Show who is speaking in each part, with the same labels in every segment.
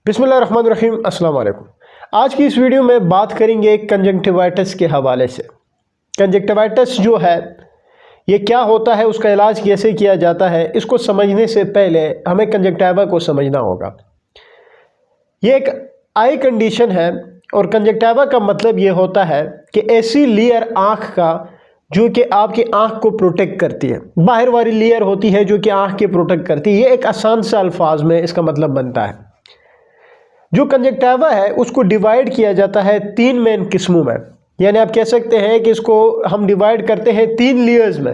Speaker 1: बिस्मिल्लाहिर्रहमानिर्रहीम। अस्सलाम वालेकुम। आज की इस वीडियो में बात करेंगे कंजंक्टिवाइटिस के हवाले से। कंजंक्टिवाइटिस जो है ये क्या होता है, उसका इलाज कैसे किया जाता है, इसको समझने से पहले हमें कंजंक्टिवा को समझना होगा। ये एक आई कंडीशन है और कंजंक्टिवा का मतलब ये होता है कि ऐसी लेयर आँख का जो कि आपकी आँख को प्रोटेक्ट करती है, बाहर वाली लेयर होती है जो कि आँख के प्रोटेक्ट करती है। ये एक आसान से अल्फाज में इसका मतलब बनता है। जो कंजंक्टिवा है उसको डिवाइड किया जाता है तीन मेन किस्मों में, यानी आप कह सकते हैं कि इसको हम डिवाइड करते हैं तीन लेयर्स में।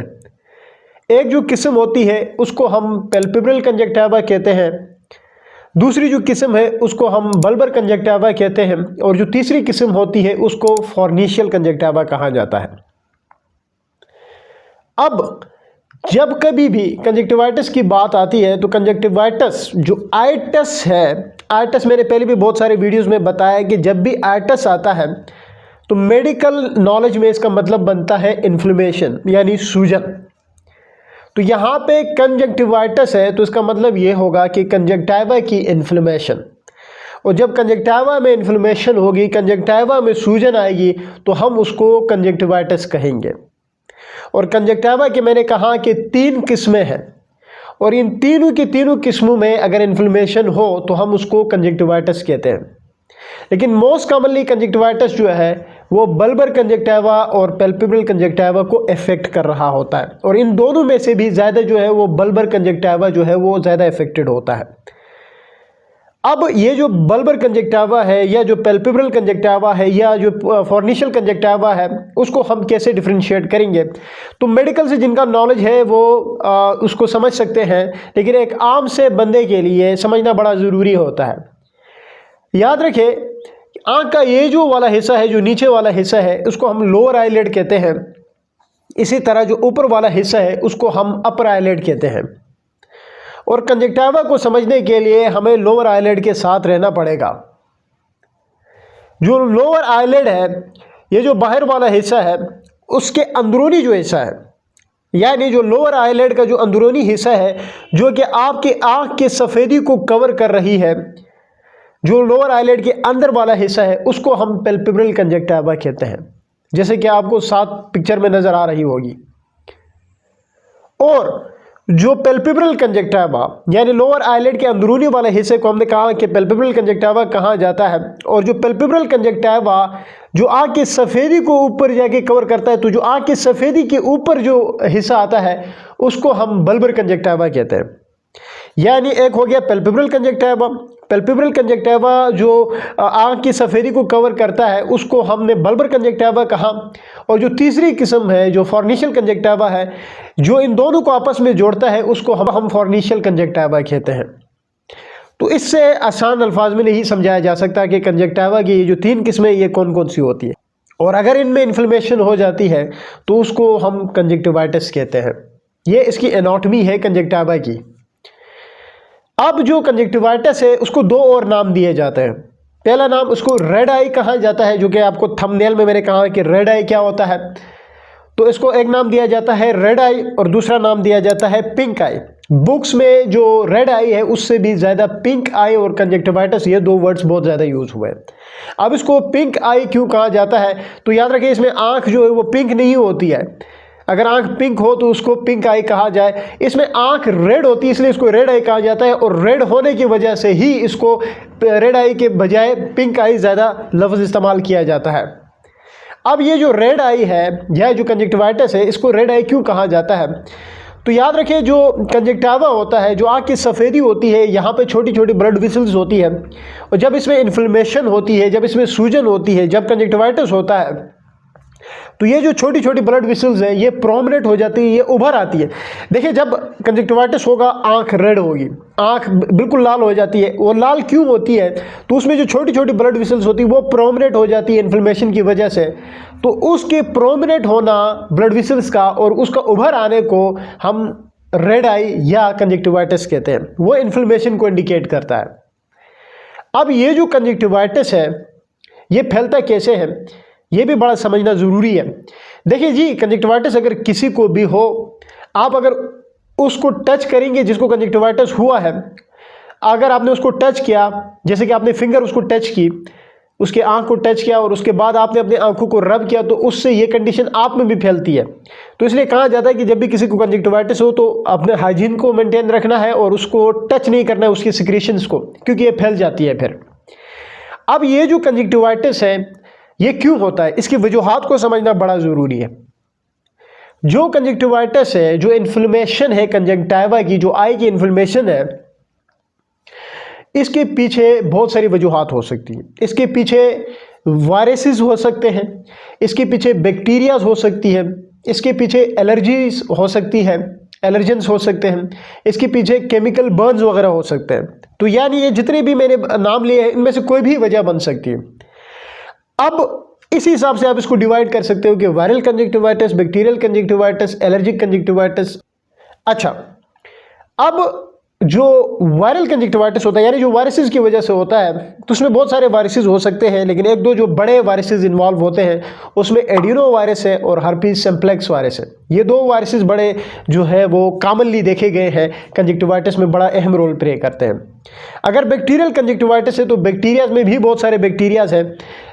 Speaker 1: एक जो किस्म होती है उसको हम पैल्पेब्रल कंजंक्टिवा कहते हैं, दूसरी जो किस्म है उसको हम बल्बर कंजंक्टिवा कहते हैं, और जो तीसरी किस्म होती है उसको फॉर्निशियल कंजंक्टिवा कहा जाता है। अब जब कभी भी कंजंक्टिवाइटिस की बात आती है तो कंजंक्टिवाइटिस जो आइटस है, आइटस मैंने पहले भी बहुत सारे वीडियोस में बताया कि जब भी आइटस आता है तो मेडिकल नॉलेज में इसका मतलब बनता है इन्फ्लेमेशन यानी सूजन। तो यहाँ पे कंजंक्टिवाइटिस है तो इसका मतलब ये होगा कि कंजंक्टिवा की इन्फ्लेमेशन, और जब कंजंक्टिवा में इन्फ्लेमेशन होगी, कंजंक्टिवा में सूजन आएगी तो हम उसको कंजंक्टिवाइटिस कहेंगे। और कंजंक्टिवा के मैंने कहा कि तीन किस्में हैं, और इन तीनों की तीनों किस्मों में अगर इन्फ्लेमेशन हो तो हम उसको कंजंक्टिवाइटिस कहते हैं। लेकिन मोस्ट कॉमनली कंजंक्टिवाइटिस जो है वो बल्बर कंजंक्टिवा और पैल्पेब्रल कंजंक्टिवा को इफेक्ट कर रहा होता है, और इन दोनों में से भी ज़्यादा जो है वो बल्बर कंजंक्टिवा जो है वो ज़्यादा इफेक्टेड होता है। अब ये जो बल्बर कंजंक्टिवा है या जो पैल्पेब्रल कंजंक्टिवा है या जो फॉर्निशियल कंजंक्टिवा है उसको हम कैसे डिफरेंशिएट करेंगे, तो मेडिकल से जिनका नॉलेज है वो उसको समझ सकते हैं, लेकिन एक आम से बंदे के लिए समझना बड़ा ज़रूरी होता है। याद रखें आँख का ये जो वाला हिस्सा है, जो नीचे वाला हिस्सा है, उसको हम लोअर आईलिड कहते हैं। इसी तरह जो ऊपर वाला हिस्सा है उसको हम अपर आईलिड कहते हैं। और कंजंक्टिवा को समझने के लिए हमें लोअर आईलिड के साथ रहना पड़ेगा। जो लोअर आईलिड है, ये जो बाहर वाला हिस्सा है, उसके अंदरूनी जो हिस्सा है, यानी जो लोअर आईलिड का जो अंदरूनी हिस्सा है जो कि आपकी आँख के सफ़ेदी को कवर कर रही है, जो लोअर आईलिड के अंदर वाला हिस्सा है उसको हम पैल्पेब्रल कंजंक्टिवा कहते हैं, जैसे कि आपको साथ पिक्चर में नज़र आ रही होगी। और जो पैल्पेब्रल कंजंक्टिवा यानी लोअर आईलिड के अंदरूनी वाले हिस्से को हमने कहा कि पैल्पेब्रल कंजंक्टिवा कहा जाता है, और जो पैल्पेब्रल कंजंक्टिवा जो आँख की सफ़ेदी को ऊपर जाके कवर करता है, तो जो आँख की सफ़ेदी के ऊपर जो हिस्सा आता है उसको हम बल्बर कंजंक्टिवा कहते हैं। यानी एक हो गया पैल्पेब्रल कंजंक्टिवा। पैल्पेब्रल कंजंक्टिवा जो आँख की सफ़ेदी को कवर करता है उसको हमने बल्बर कंजंक्टिवा कहा, और जो तीसरी किस्म है जो फॉर्निशियल कंजंक्टिवा है जो इन दोनों को आपस में जोड़ता है उसको हम फॉर्निशियल कंजंक्टिवा कहते हैं। तो इससे आसान अल्फाज में नहीं समझाया जा सकता कि कंजंक्टिवा की ये जो तीन किस्में ये कौन कौन सी होती है, और अगर इनमें इन्फ्लेमेशन हो जाती है तो उसको हम कंजंक्टिवाइटिस कहते हैं। ये इसकी एनाटॉमी है कंजंक्टिवा की। अब जो कंजंक्टिवाइटिस है उसको दो और नाम दिए जाते हैं। पहला नाम उसको रेड आई कहा जाता है, जो कि आपको थंबनेल में मैंने कहा कि रेड आई क्या होता है, तो इसको एक नाम दिया जाता है रेड आई, और दूसरा नाम दिया जाता है पिंक आई। बुक्स में जो रेड आई है उससे भी ज़्यादा पिंक आई और कंजंक्टिवाइटिस ये दो वर्ड्स बहुत ज़्यादा यूज़ हुए हैं। अब इसको पिंक आई क्यों कहा जाता है, तो याद रखिए इसमें आँख जो है वो पिंक नहीं होती है। अगर आँख पिंक हो तो उसको पिंक आई कहा जाए, इसमें आँख रेड होती है इसलिए इसको रेड आई कहा जाता है, और रेड होने की वजह से ही इसको रेड आई के बजाय पिंक आई ज़्यादा लफ्ज़ इस्तेमाल किया जाता है। अब ये जो रेड आई है या जो कंजंक्टिवाइटिस है इसको रेड आई क्यों कहा जाता है, तो याद रखिए जो कंजंक्टिवा होता है, जो आँख की सफ़ेदी होती है, यहाँ पे छोटी छोटी ब्लड वेसल्स होती है, और जब इसमें इन्फ्लेमेशन होती है, जब इसमें सूजन होती है, जब कंजंक्टिवाइटिस होता है तो ये जो छोटी छोटी ब्लड वेसल्स है ये प्रोमिनेंट हो जाती है, ये उभर आती है। देखिए जब कंजंक्टिवाइटिस होगा आँख रेड होगी, आँख बिल्कुल लाल हो जाती है। वो लाल क्यों होती है, तो उसमें जो छोटी छोटी ब्लड वेसल्स होती है वो प्रोमिनेंट हो जाती है इन्फ्लेमेशन की वजह से। तो उसके प्रोमिनेंट होना ब्लड वेसल्स का और उसका उभर आने को हम रेड आई या कंजंक्टिवाइटिस कहते हैं, वो इन्फ्लेमेशन को इंडिकेट करता है। अब ये जो कंजंक्टिवाइटिस है ये फैलता कैसे है ये भी बड़ा समझना ज़रूरी है। देखिए जी, कंजंक्टिवाइटिस अगर किसी को भी हो, आप अगर उसको टच करेंगे जिसको कंजंक्टिवाइटिस हुआ है, अगर आपने उसको टच किया, जैसे कि आपने फिंगर उसको टच की, उसके आंख को टच किया और उसके बाद आपने अपनी आंखों को रब किया, तो उससे ये कंडीशन आप में भी फैलती है। तो इसलिए कहा जाता है कि जब भी किसी को कंजक्टिवाइटिस हो तो अपने हाइजीन को मेंटेन रखना है और उसको टच नहीं करना है, उसकी सिक्रीशंस को, क्योंकि ये फैल जाती है फिर। अब ये जो कंजक्टिवाइटिस है ये क्यों होता है, इसकी वजूहात को समझना बड़ा ज़रूरी है। जो कंजक्टिवाइटिस है, जो इन्फ्लेमेशन है कंजक्टिवा की, जो आई की इन्फ्लेमेशन है, इसके पीछे बहुत सारी वजूहात हो सकती हैं। इसके पीछे वायरसेस हो सकते हैं, इसके पीछे बैक्टीरियाज हो सकती है, इसके पीछे एलर्जीज हो सकती है, एलर्जेंस हो सकते हैं, इसके पीछे केमिकल बर्न्स वगैरह हो सकते हैं। तो यानी ये जितने भी मैंने नाम लिए हैं इनमें से कोई भी वजह बन सकती है। अब इसी हिसाब से आप इसको डिवाइड कर सकते हो कि viral conjunctivitis, bacterial conjunctivitis, allergic conjunctivitis. अच्छा, अब जो वायरल कंजक्टिवाइटिस होता है, यानी जो वायरसेस की वजह से होता है, तो उसमें बहुत सारे वायरसेस हो सकते हैं, लेकिन एक दो जो बड़े वायरसेस इन्वॉल्व होते हैं उसमें एडिनो वायरस है और हर्पीस सिम्प्लेक्स वायरस है। ये दो वायरसेस बड़े जो है वो कॉमनली देखे गए हैं, कंजक्टिवाइटिस में बड़ा अहम रोल प्ले करते हैं। अगर बैक्टीरियल कंजक्टिवाइटिस है तो बैक्टीरियाज में भी बहुत सारे बैक्टीरियाज हैं,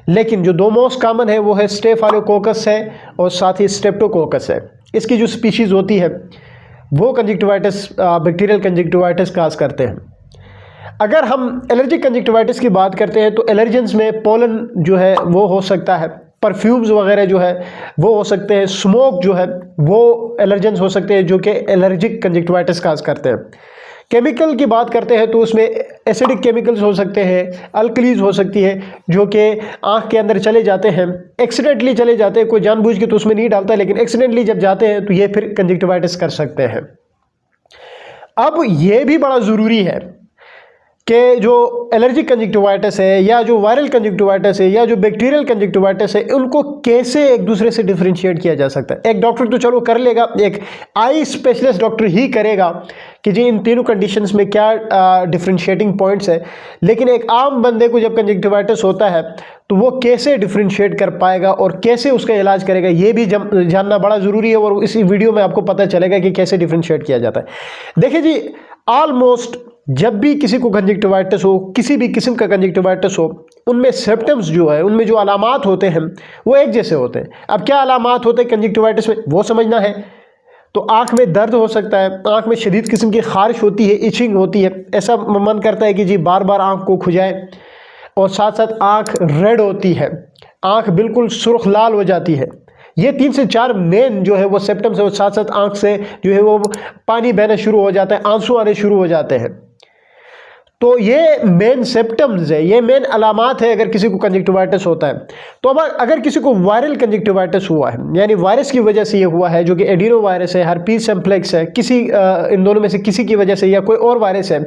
Speaker 1: लेकिन जो दो मोस्ट कॉमन है वो है स्टेफाइलोकोकस है और साथ ही स्ट्रेप्टोकोकस है। इसकी जो स्पीशीज़ होती है वो कंजक्टिवाइटिस, बैक्टीरियल कंजक्टिवाइटिस काज करते हैं। अगर हम एलर्जिक कंजक्टिवाइटिस की बात करते हैं तो एलर्जेंस में पोलन जो है वो हो सकता है, परफ्यूम्स वगैरह जो है वो हो सकते हैं, स्मोक जो है वो एलर्जेंस हो सकते हैं जो कि एलर्जिक कंजक्टिवाइटिस काज करते हैं। केमिकल की बात करते हैं तो उसमें एसिडिक केमिकल्स हो सकते हैं, अल्कलीज हो सकती है जो कि आँख के अंदर चले जाते हैं, एक्सीडेंटली चले जाते हैं, कोई जानबूझ के तो उसमें नहीं डालता, लेकिन एक्सीडेंटली जब जाते हैं तो ये फिर कंजक्टिवाइटिस कर सकते हैं। अब ये भी बड़ा ज़रूरी है कि जो एलर्जिक कंजक्टिवाइटिस है या जो वायरल कंजक्टिवाइटिस है या जो बैक्टीरियल कंजक्टिवाइटिस है, उनको कैसे एक दूसरे से डिफरेंशिएट किया जा सकता है। एक डॉक्टर तो चलो कर लेगा, एक आई स्पेशलिस्ट डॉक्टर ही करेगा कि जी इन तीनों कंडीशंस में क्या डिफरेंशिएटिंग पॉइंट्स है, लेकिन एक आम बंदे को जब कंजक्टिवाइटिस होता है तो वो कैसे डिफरेंशिएट कर पाएगा और कैसे उसका इलाज करेगा, ये भी जानना बड़ा ज़रूरी है। और इसी वीडियो में आपको पता चलेगा कि कैसे डिफरेंशिएट किया जाता है। देखिए जी, ऑलमोस्ट जब भी किसी को कंजक्टिवाइटिस हो, किसी भी किस्म का कंजक्टिवाइटिस हो, उनमें सिम्पटम्स जो है, उनमें जो अलामात होते हैं वो एक जैसे होते हैं। अब क्या अलामात होते हैं कंजक्टिवाइटिस में वो समझना है। तो आँख में दर्द हो सकता है, आँख में शदीद किस्म की खारिश होती है, इचिंग होती है, ऐसा मन करता है कि जी बार बार आँख को खुजाए, और साथ साथ आँख रेड होती है, आँख बिल्कुल सुर्ख लाल हो जाती है। ये 3 से 4 मेन जो है वो सिम्पटम्स है। और साथ साथ आँख से जो है वो पानी बहना शुरू हो जाता है, आंसू आने शुरू हो जाते हैं। तो ये मेन सिम्पटम्स है, ये मेन अलामात है अगर किसी को कंजक्टिवाइटिस होता है। तो अब अगर किसी को वायरल कंजक्टिवाइटिस हुआ है, यानी वायरस की वजह से ये हुआ है, जो कि एडिनो वायरस है, हर्पीस सिम्प्लेक्स है, किसी इन दोनों में से किसी की वजह से या कोई और वायरस है,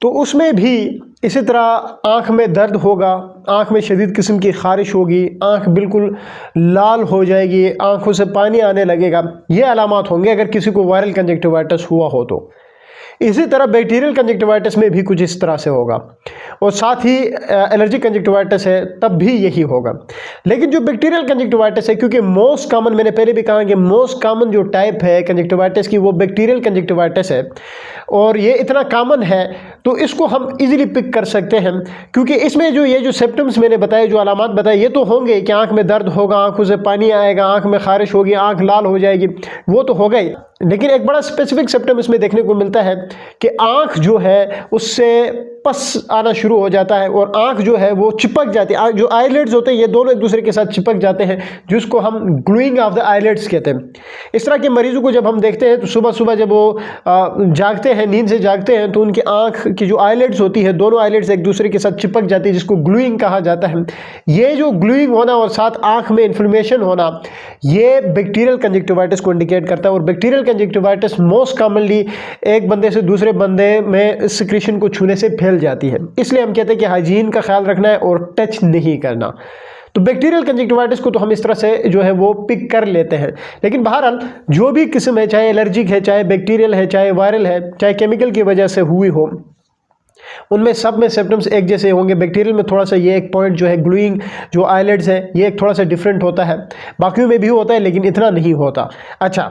Speaker 1: तो उसमें भी इसी तरह आँख में दर्द होगा, आँख में शदीद किस्म की खारिश होगी, आँख बिल्कुल लाल हो जाएगी, आँखों से पानी आने लगेगा। ये अलामात होंगे अगर किसी को वायरल कंजक्टिवाइटिस हुआ हो तो। इसी तरह बैक्टीरियल कंजक्टिवाइटिस में भी कुछ इस तरह से होगा, और साथ ही एलर्जिक कंजक्टिवाइटिस है तब भी यही होगा। लेकिन जो बैक्टीरियल कंजक्टिवाइटिस है, क्योंकि मोस्ट कॉमन, मैंने पहले भी कहा कि मोस्ट कॉमन जो टाइप है कंजक्टिवाइटिस की वो बैक्टीरियल कंजक्टिवाइटिस है, और ये इतना कॉमन है तो इसको हम इजीली पिक कर सकते हैं, क्योंकि इसमें जो ये जो सिम्पटम्स मैंने बताए, जो अलामात बताए, ये तो होंगे कि आँख में दर्द होगा, आँखों से पानी आएगा, आँख में खारिश होगी, आँख लाल हो जाएगी, वो तो होगा ही। लेकिन एक बड़ा स्पेसिफिक सिम्पटम इसमें देखने को मिलता है कि आँख जो है उससे पस आना शुरू हो जाता है और आँख जो है वो चिपक जाती है। जो आईलिड्स होते हैं ये दोनों एक दूसरे के साथ चिपक जाते हैं, जिसको हम ग्लूइंग ऑफ द आईलिड्स कहते हैं। इस तरह के मरीजों को जब हम देखते हैं तो सुबह सुबह जब वो जागते हैं, नींद से जागते हैं, तो उनकी आँख की जो आईलिड्स होती है, दोनों आईलिड्स एक दूसरे के साथ चिपक जाती है, जिसको ग्लूइंग कहा जाता है। ये जो ग्लूइंग होना और साथ आँख में इन्फ्लेमेशन होना, ये बैक्टीरियल कंजक्टिवाइटिस को इंडिकेट करता है। और बैक्टीरियल कंजक्टिवाइटिस मोस्ट कॉमनली एक बंदे से दूसरे बंदे में सिक्रीशन को छूने से फैल जाती है। इसलिए हम कहते हैं कि हाइजीन का ख्याल रखना है और टच नहीं करना। तो बैक्टीरियल कंजक्टिवाइटिस को तो हम इस तरह से जो है वो पिक कर लेते हैं। लेकिन बहरहाल जो भी किस्म है, चाहे एलर्जिक है, चाहे बैक्टीरियल है, चाहे वायरल है, चाहे केमिकल की वजह से हुई हो, उनमें सब में सिम्पटम्स एक जैसे होंगे। बैक्टीरियल में थोड़ा सा ये एक पॉइंट जो है ग्लूइंग जो आईलिड्स है ये थोड़ा सा डिफरेंट होता है, बाकियों में भी होता है लेकिन इतना नहीं होता। अच्छा,